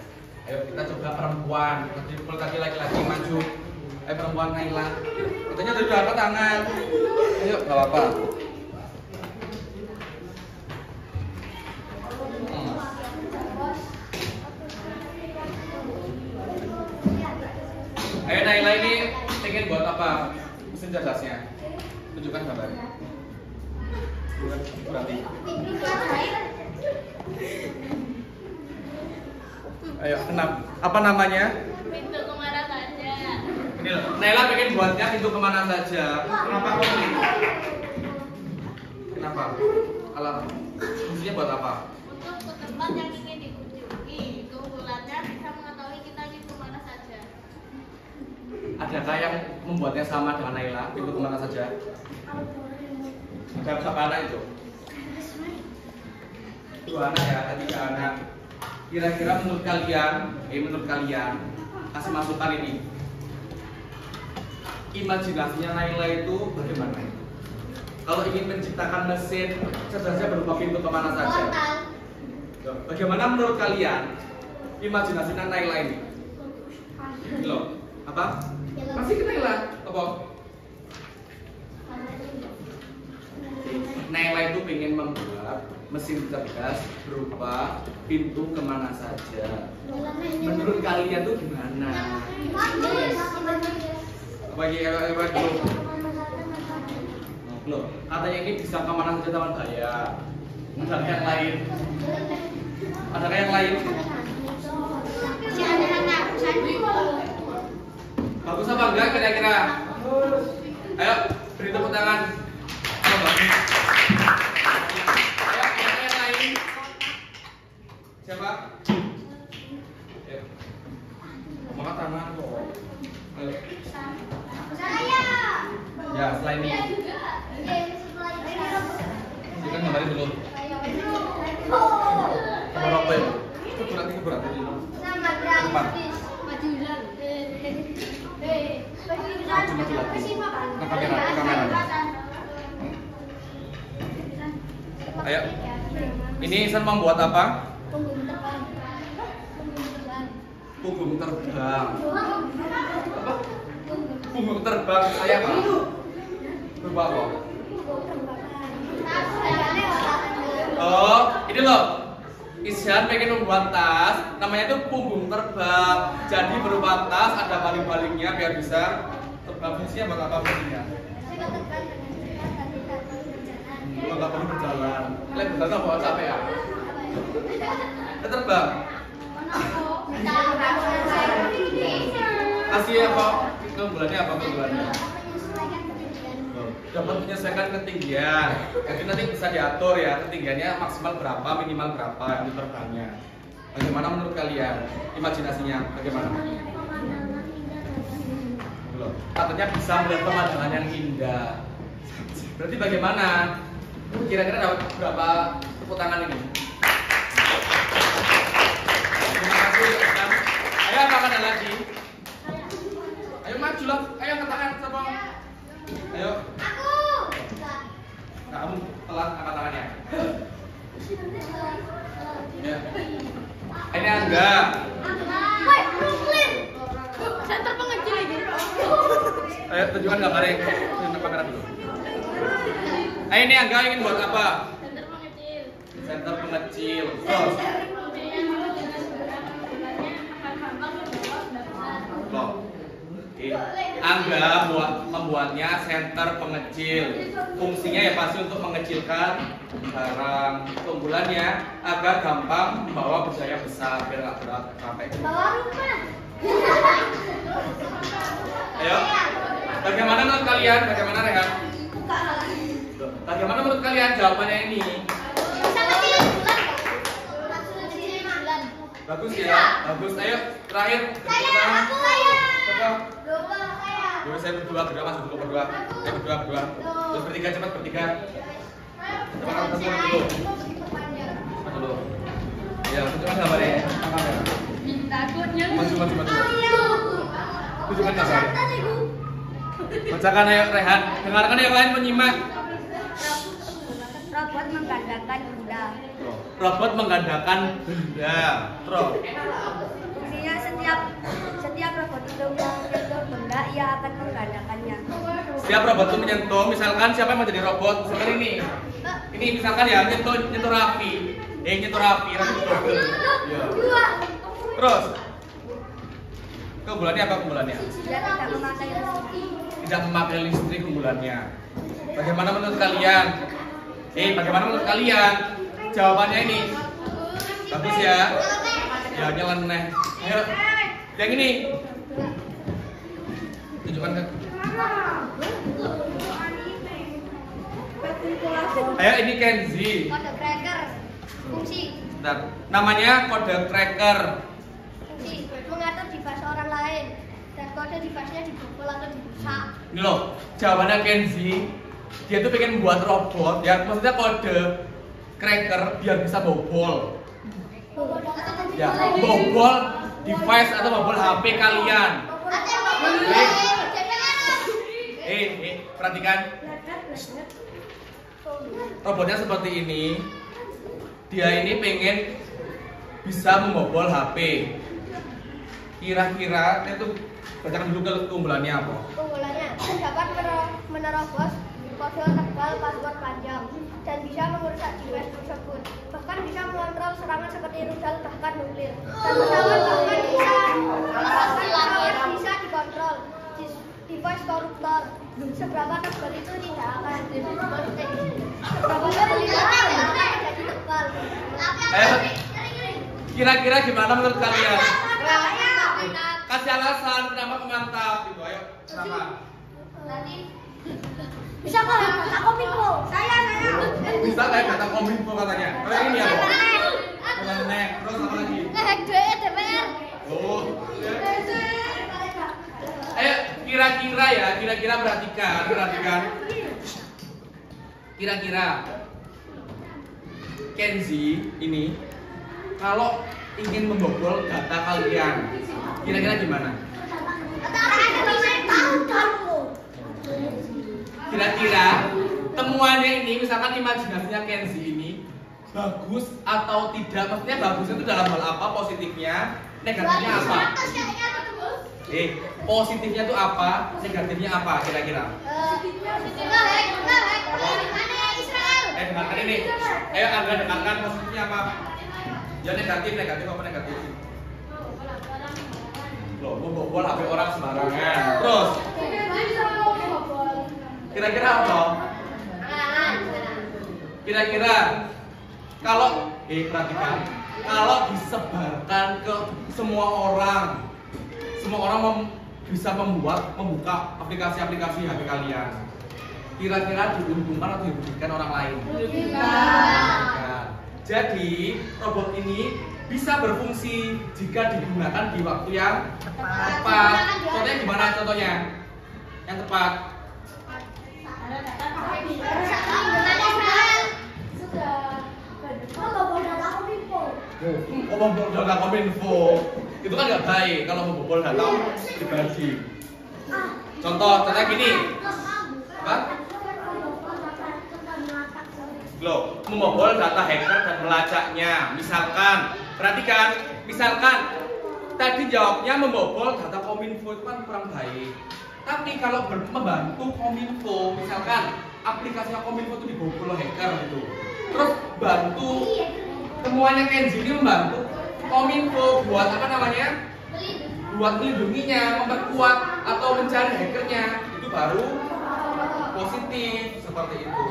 Ayo kita coba perempuan. Kalau tadi laki-laki maju. Ayo perempuan Naila. Katanya udah angkat tangan. Ayo, nggak apa-apa. Ayo Naila, ini pengen buat apa? Mesin cerdasnya. Tunjukkan gambarnya. Berarti. Ayo, kenapa? Apa namanya?
Pintu kemana saja.
Ini loh, Naila pengen buatnya pintu kemana saja. Kenapa kok ini? Kenapa? Alat fungsinya buat apa?
Untuk ke tempat yang ingin dikunjungi. Keunggulannya bisa mengetahui kita ingin kemana saja.
Adakah yang membuatnya sama dengan Naila? Pintu kemana saja? Ada berapa anak itu? 2 anak ya, ada 3 anak. Kira-kira menurut kalian, kasih masukan ini. Imajinasinya Naila itu bagaimana? Kalau ingin menciptakan mesin cerdasnya berupa pintu kemana saja? Bagaimana menurut kalian imajinasinya Naila ini? Ini loh, apa? Masih ke Naila? Apa? Naila itu ingin membuat mesin cerdas berupa pintu kemana saja. Menurut kalian tuh gimana? Bagi ewek dulu. Loh, katanya ini bisa kemana saja teman saya. Adakah yang lain? Adakah yang lain? Bagus apa enggak kira-kira? Ayo, beri tepuk tangan. Ayo, yang lain. Siapa? Ya. Angkat tangan kok. Ayo. Ya, setelah ini. Kita gambarin dulu. Nomor apa ya? Itu berat dulu. Depan. Maju lagi. Ke kamera. Ayo. Ini Ihsan membuat apa? Punggung terbang. Apa? Punggung terbang saya apa? Berupa apa? Oh, ini loh. Ihsan pengen membuat tas, namanya itu punggung terbang. Jadi berupa tas, ada baling-balingnya biar bisa terbang. Fungsinya buat apa fungsinya? Nggak perlu berjalan. Kalian berjalan bawa capek ya? Terbang. Kasih apa? Keunggulannya apa keunggulannya? Dapat menyesuaikan ketinggian. Jadi nanti bisa diatur ya ketinggiannya maksimal berapa, minimal berapa yang terbangnya. Bagaimana menurut kalian? Imajinasinya bagaimana? Belum. Katanya bisa melihat pemandangan yang indah. Berarti bagaimana? Kira-kira dapat berapa tepuk tangan ini? Terima kasih. Ayo apa ada lagi? Ayo maju lah. Ayo angkat tangan sama. Ayo. Kamu telat angkat tangannya. Ya. Ini Angga.
Center pengecil ini.
Ayo tunjukkan gambarnya. Tunjukkan kamera dulu. Ayo ini Angga ingin buat apa?
Center pengecil.
Center pengecil. Terus. Loh. Angga membuatnya senter pengecil. Fungsinya ya pasti untuk mengecilkan barang. Keunggulannya agar gampang membawa bejaya besar biar nggak berat sampai.
Bawa rumah.
Ayo. Bagaimana menurut kalian? Bagaimana Rehan? Bagaimana menurut kalian jawabannya ini? Bagus ya, bagus. Ayo terakhir. Dulu saya berdua masuk dulu berdua. Saya berdua. Terus bertiga cepat bertiga. Coba kamu semua dulu. Cepat dulu. Ya, tunjukkan gambarnya.
Takutnya.
Maju. Tunjukkan gambar. Bacakan ayo Rehan. Dengarkan yang lain menyimak.
Robot menggandakan benda.
Robot menggandakan benda. Terus.
Fungsinya setiap robot itu menyentuh benda, ia akan menggandakannya.
Setiap robot itu menyentuh, misalkan siapa yang mau jadi robot? Seperti ini. Ini misalkan ya nyentuh Raffi. Nyentuh Raffi double. Ya. Terus. Keunggulannya apa keunggulannya?
Dia tidak memakai listrik.
Tidak memakai listrik keunggulannya. Bagaimana menurut kalian? Bagaimana menurut kalian? Jawabannya ini. Bagus ya. Ya nyeleneh. Ayo. Yang ini. tunjukkan ke. Ayo, ini Kenzi.
Kode tracker. Fungsi.
Bentar. Namanya kode tracker.
Fungsi mengatur device orang lain dan kode device-nya dibobol atau dirusak.
Ini loh, jawabannya Kenzi. Dia tuh pengen buat robot ya, maksudnya kode cracker biar bisa bobol. Ya, bobol device atau bobol HP kalian. Perhatikan. Robotnya seperti ini. Dia ini pengen bisa membobol HP. Kira-kira itu bacakan dulu keunggulannya apa?
Keunggulannya dapat menerobos kode tebal password panjang dan bisa merusak device tersebut. Bahkan bisa mengontrol serangan seperti rudal bahkan nuklir. Dan pesawat bisa dikontrol. Device koruptor. Seberapa tebal itu tidak akan seberapa tebal itu akan jadi tebal.
Kira-kira gimana menurut kalian? Kasih alasan kenapa mantap gitu. Ayo, kenapa?
Bisa kok data kominfo. Saya.
Bisa kayak data kominfo katanya. Kayak ini ya, Pak. Nek, terus apa lagi?
Ngehack DPR.
Oh. Ayo, kira-kira perhatikan. Kira-kira Kenzi ini kalau ingin membobol data kalian, kira-kira gimana? Kira-kira temuannya ini, misalkan imajinasinya Kenzi ini bagus atau tidak? Maksudnya bagus itu dalam hal apa? Positifnya, negatifnya apa? Positifnya itu apa? Negatifnya apa? Kira-kira? Dengarkan ini. Ayo Angga dengarkan positifnya apa? Ya negatif apa negatif? Loh, membobol HP orang sembarangan. Terus? Kira-kira apa? Kira-kira kalau perhatikan, kalau disebarkan ke semua orang bisa membuka aplikasi-aplikasi HP kalian. Kira-kira diuntungkan atau dirugikan orang lain? Nah, jadi robot ini bisa berfungsi jika digunakan di waktu yang tepat. Contohnya gimana contohnya? Yang tepat. Membobol data kominfo itu kan nggak baik kalau membobol data pribadi. Contohnya gini, apa? Loh, membobol data hacker dan melacaknya. Misalkan tadi jawabnya membobol data kominfo itu kan kurang baik. Tapi kalau membantu kominfo, misalkan aplikasinya kominfo itu dibobol hacker gitu, terus bantu temuannya Kenzi ini membantu kominfo buat apa namanya? Buat melindunginya, memperkuat atau mencari hackernya, itu baru positif seperti itu.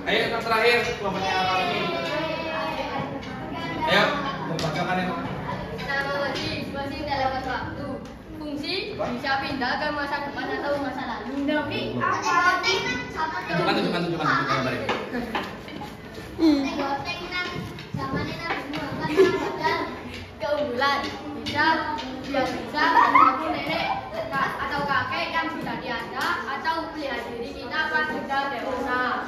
Ayo yang terakhir, kelompoknya Raffi. Ayo, membacakan itu.
Teknologi masih dalam waktu. Fungsi bisa pindah ke masa depan atau masa lalu. Tapi apa?
Tunjukkan gambar ini.
Keunggulan bisa mengaku nenek atau kakek yang sudah tiada atau melihat diri kita pas sudah dewasa.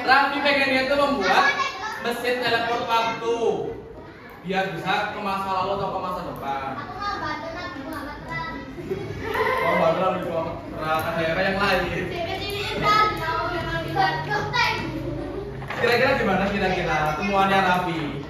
Raffi pengennya itu membuat mesin teleport waktu biar bisa ke masa lalu atau ke masa depan. Mau bantu Nabi Muhammad terangkan daerah yang lain. Kira-kira gimana temuannya Raffi?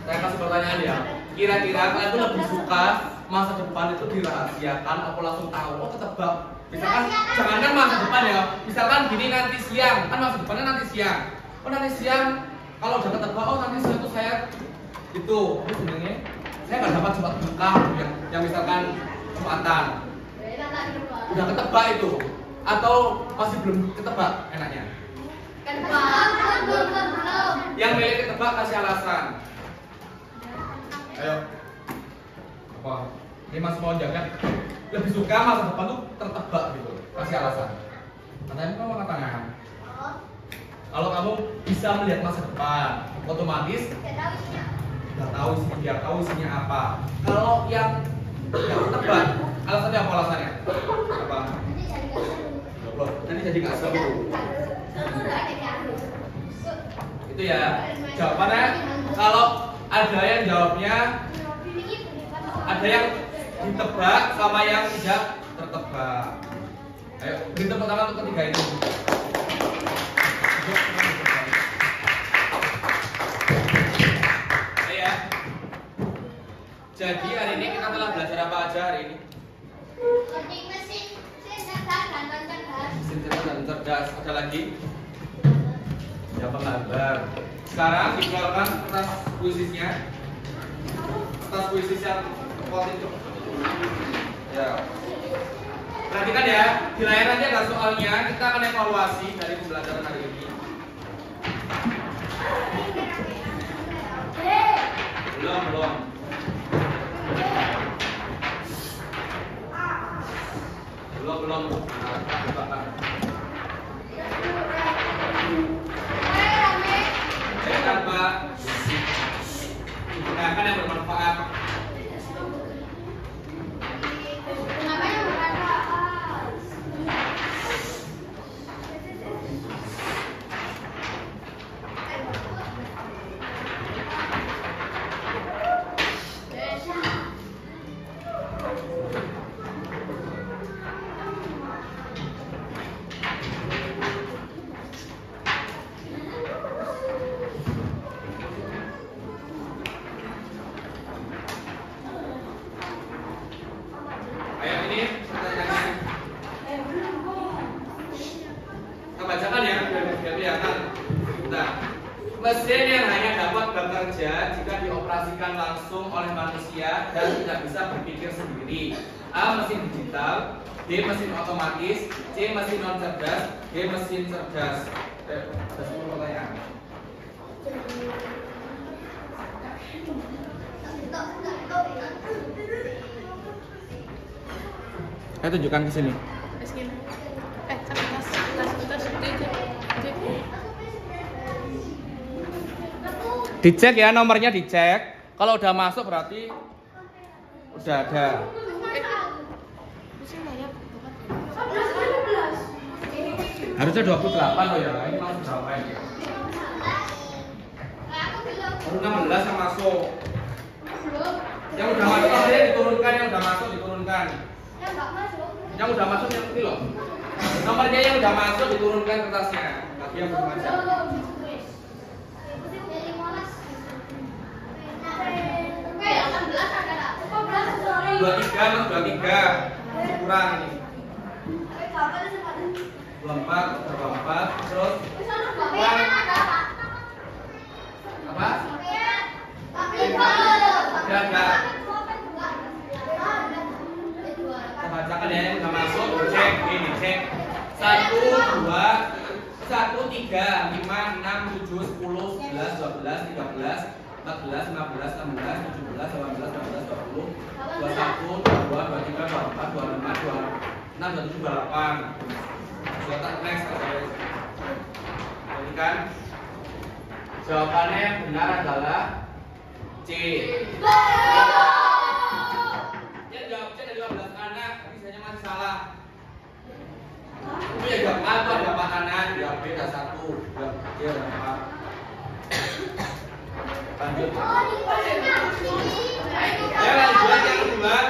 Saya kasih pertanyaan ya. Kira-kira kalian tuh lebih suka masa depan itu dirahasiakan atau langsung tahu? Oh ketebak. Misalkan jangankan masa depan ya. Misalkan gini nanti siang, kan masa depannya nanti siang. Oh nanti siang kalau udah ketebak, oh nanti siang tuh saya itu. Tapi sebenarnya saya nggak dapat cepat buka yang misalkan kesempatan. Udah ketebak itu atau masih belum ketebak enaknya?
Ketebak belum.
Yang milih ketebak kasih alasan. Ayo. Apa? Ini Mas mau jaga. Lebih suka masa depan tuh tertebak gitu. Kasih alasan. Katanya kamu angkat tangan. Kalau kamu bisa melihat masa depan, otomatis nggak tahu sih, biar tahu isinya apa. Kalau yang nggak ketebak, alasannya apa alasannya? Apa? Nanti jadi nggak seru. Itu ya. Jawabannya kalau ada yang jawabnya, ada yang ditebak sama yang tidak tertebak. Ayo, beri tepuk tangan untuk ketiga itu. Ya. Jadi hari ini kita telah belajar apa aja hari ini?
Mesin cerdas dan non cerdas.
Mesin cerdas dan cerdas. Ada lagi? Ya penggambar. Sekarang dikeluarkan kertas puisinya. Kertas puisi yang kuat itu. Ya. Perhatikan ya, di layar nanti ada soalnya. Kita akan evaluasi dari pembelajaran hari ini. Belum. Pak. Gunakan yang bermanfaat. Bacakan ya, biar kelihatan. Nah, mesin yang hanya dapat bekerja jika dioperasikan langsung oleh manusia dan tidak bisa berpikir sendiri. A. Mesin digital, B. Mesin otomatis, C. Mesin non cerdas, D. Mesin cerdas. Ada 10 pertanyaan. Saya tunjukkan ke sini. Dicek ya, nomornya dicek. Kalau udah masuk berarti udah ada. Harusnya 28 loh ya. Ini masuk berapa ini? Baru 16 yang masuk. Yang udah masuk aja diturunkan, yang udah masuk diturunkan. Yang udah masuk yang ini loh. Nomornya yang udah masuk diturunkan kertasnya. Lagi yang belum masuk. 23 mas 23 kurang ini 24 terus kurang apa? Enggak. Kita bacakan ya yang udah masuk, cek ini cek 1, 2, 1, 3, 5, 6, 7, 10, 11, 12, 13 14, 15, 16, 17, 18, 19, 20, 21, 22, 23, 24, 25, 26, 27, 28. Sudah next guys. Jadi kan jawabannya yang benar adalah C. Yang jawab C ada 12 anak, tapi saya masih salah. Itu ya jawab A itu ada 4 anak, jawab B ada 1, jawab C ada 4. Lanjut. Ya, lanjut yang kedua.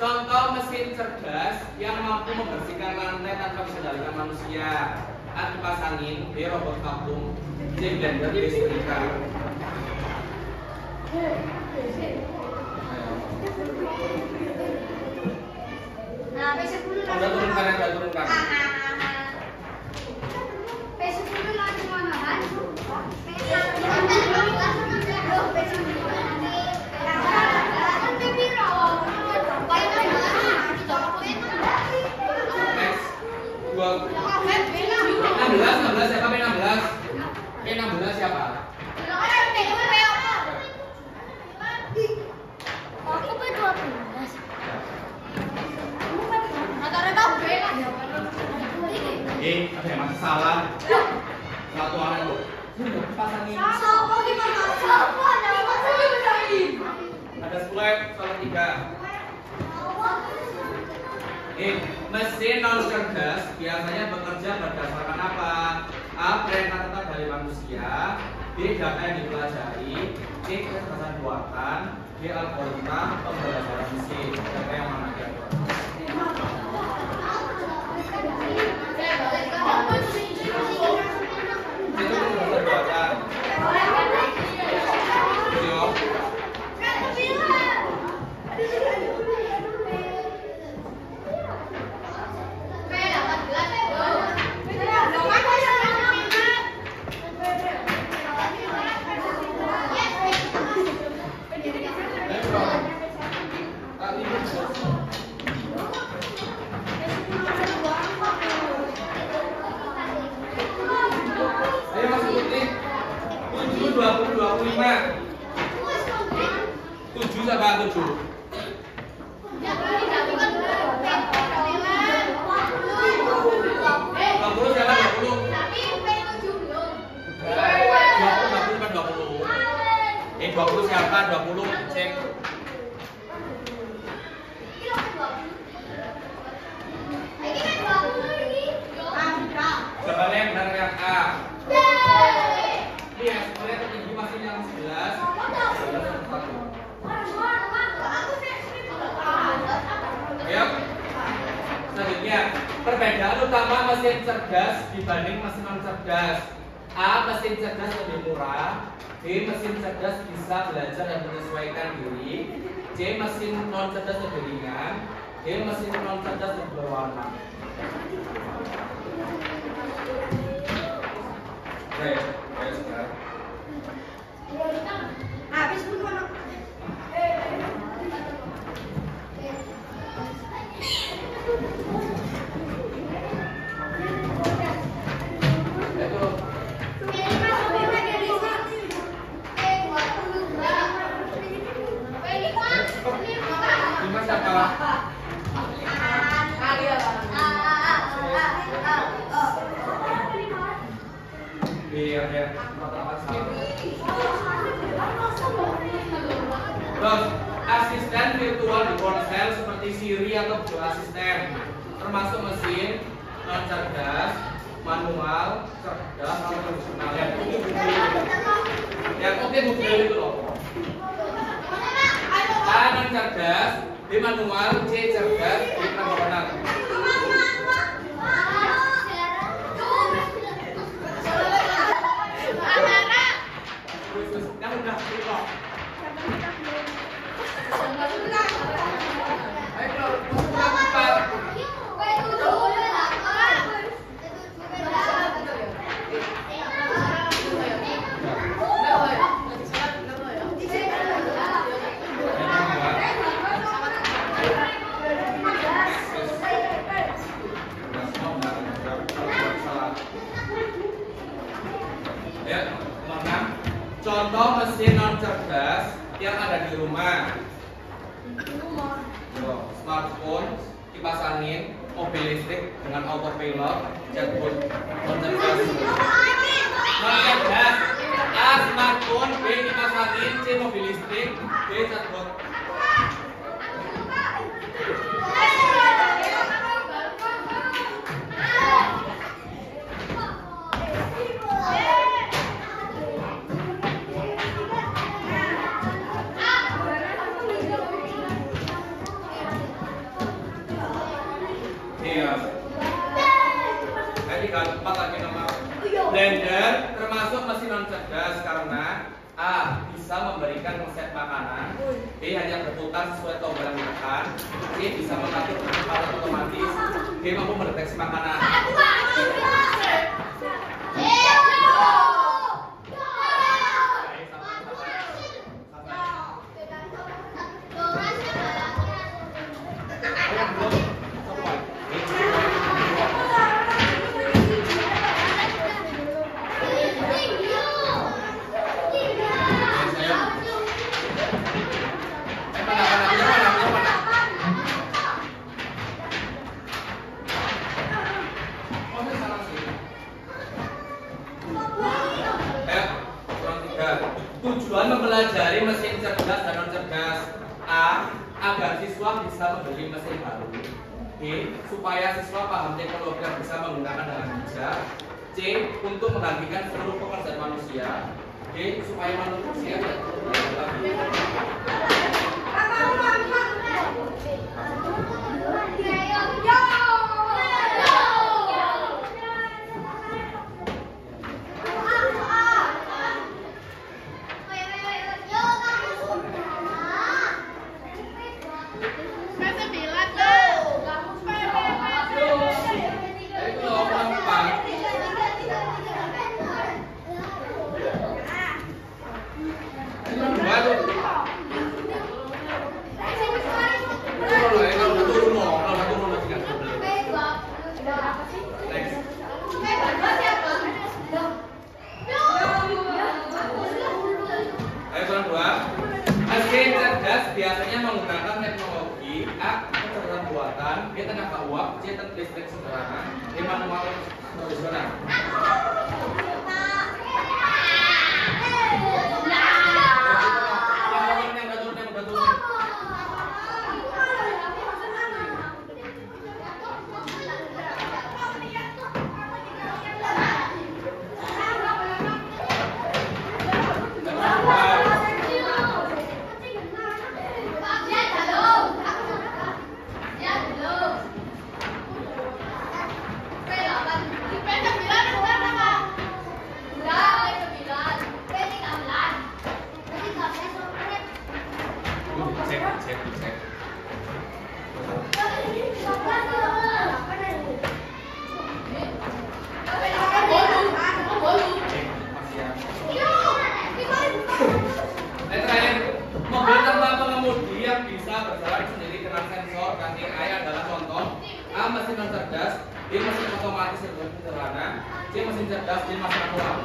Contoh mesin cerdas yang mampu membersihkan lantai tanpa dikendalikan manusia. A. Kipas angin, B. Robot vakum, C. Blender, D. setrika.
Nah, P10
udah turunkan.
P10 langsung mana kan?
Next. 16 siapa? P16 siapa? Mesin non cerdas biasanya bekerja berdasarkan apa? A. Perintah tetap dari manusia, B. Data yang dipelajari, C. kecerdasan buatan, D. algoritma pembelajaran mesin. Data yang mana kira-kira? Itu kecerdasan buatan. Ayo Mas Putih. 7, 20, 25. 7 sama 7. 20 siapa 20? 20 siapa 20 cek. Jawabannya yang benar yang A. Ini yang sebenarnya tertinggi masih yang 11. Ayo. Selanjutnya, perbedaan utama mesin cerdas dibanding mesin non cerdas. A. Mesin cerdas lebih murah. B. Mesin cerdas bisa belajar dan menyesuaikan diri. C. Mesin non cerdas lebih ringan. D. Mesin non cerdas lebih berwarna. Oke, sekarang.
Habis pun
Terus, asisten virtual di ponsel seperti Siri atau Google Asisten, termasuk mesin non cerdas, manual, cerdas, atau profesional. Yang oke Google itu loh. A. Non cerdas, B. manual, C. cerdas, D. profesional. Contoh mesin non cerdas yang ada di rumah. Smartphone, kipas angin, mobil listrik dengan autopilot, chatbot non cerdas. Non cerdas. A. Smartphone, B. kipas angin, C. mobil listrik, D. chatbot. Empat lagi nama. Blender termasuk mesin non cerdas karena A. bisa memberikan resep makanan, B. hanya berputar sesuai tombol yang ditekan, C. bisa mengatur perputaran otomatis, D. mampu mendeteksi makanan. Tujuan mempelajari mesin cerdas dan non cerdas. A. Agar siswa bisa membeli mesin baru. B. D. Supaya siswa paham teknologi dan bisa menggunakan dengan bijak. C. Untuk menggantikan seluruh pekerjaan manusia. D. Supaya manusia tidak lagi. Mesin cerdas biasanya menggunakan teknologi A. Kecerdasan buatan, B. Tenaga uap, C. Listrik sederhana, D. Manual tradisional. Cek. Mobil tanpa pengemudi yang bisa berjalan sendiri dengan sensor dan AI adalah contoh. A. Mesin non cerdas, B. Mesin otomatis sederhana, C. Mesin cerdas, D. Mesin manual.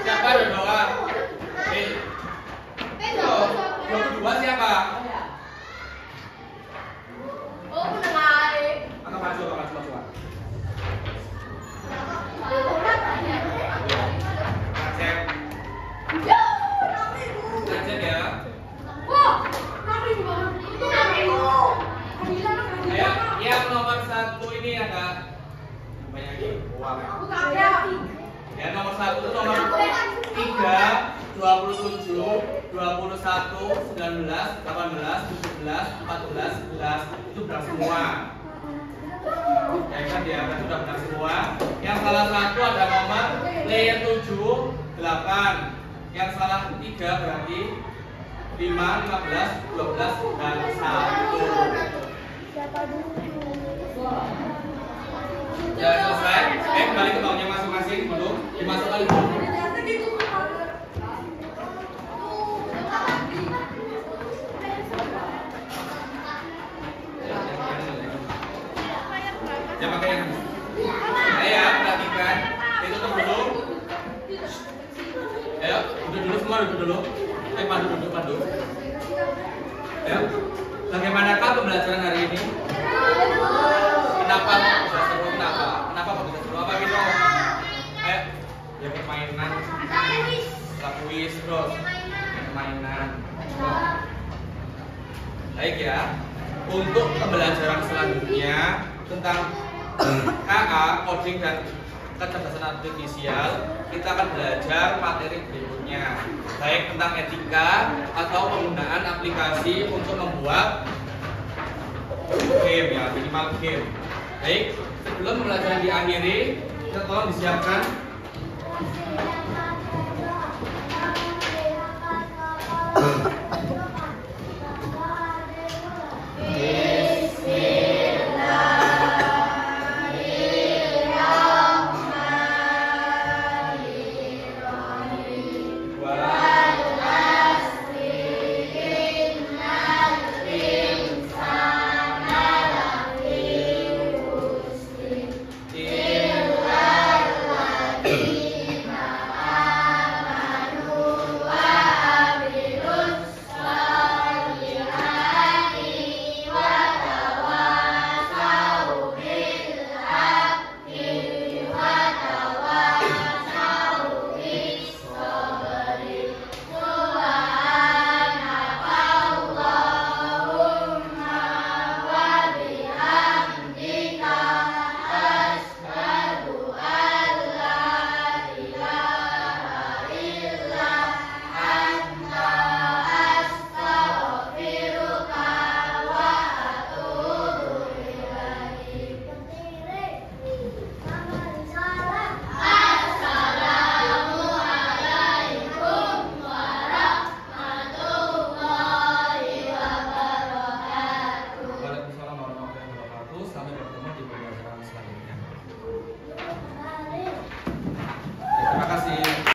Siapa ada doa? Siapa?
Oh, udah naik.
Angkat maju. Acep ya.
Wah, itu
Yang nomor 1 ini ada banyak uang. Ya, nomor 1 itu nomor 3, 27, 21, 19, 18, 17, 14, 11 itu benar semua. Ya kan dia sudah benar semua. Yang salah satu ada nomor 7, 8. Yang salah 3 berarti 5, 15, 12 dan 1. Ya selesai. Kembali ke banknya masing-masing dulu. Dimasukkan dulu. Ya pakai yang ya perhatikan. Ditutup dulu. Ayo, duduk dulu. Pandu. Ayo. Bagaimanakah pembelajaran hari ini? Kenapa bisa seru? Kenapa kok bisa seru? Apa gitu? Ayo, ya permainan, kuis terus, permainan. Baik ya. Untuk pembelajaran selanjutnya tentang KA, coding dan kecerdasan artifisial, kita akan belajar materi berikutnya, baik tentang etika atau penggunaan aplikasi untuk membuat game ya, minimal game. Baik, sebelum pembelajaran diakhiri, kita tolong disiapkan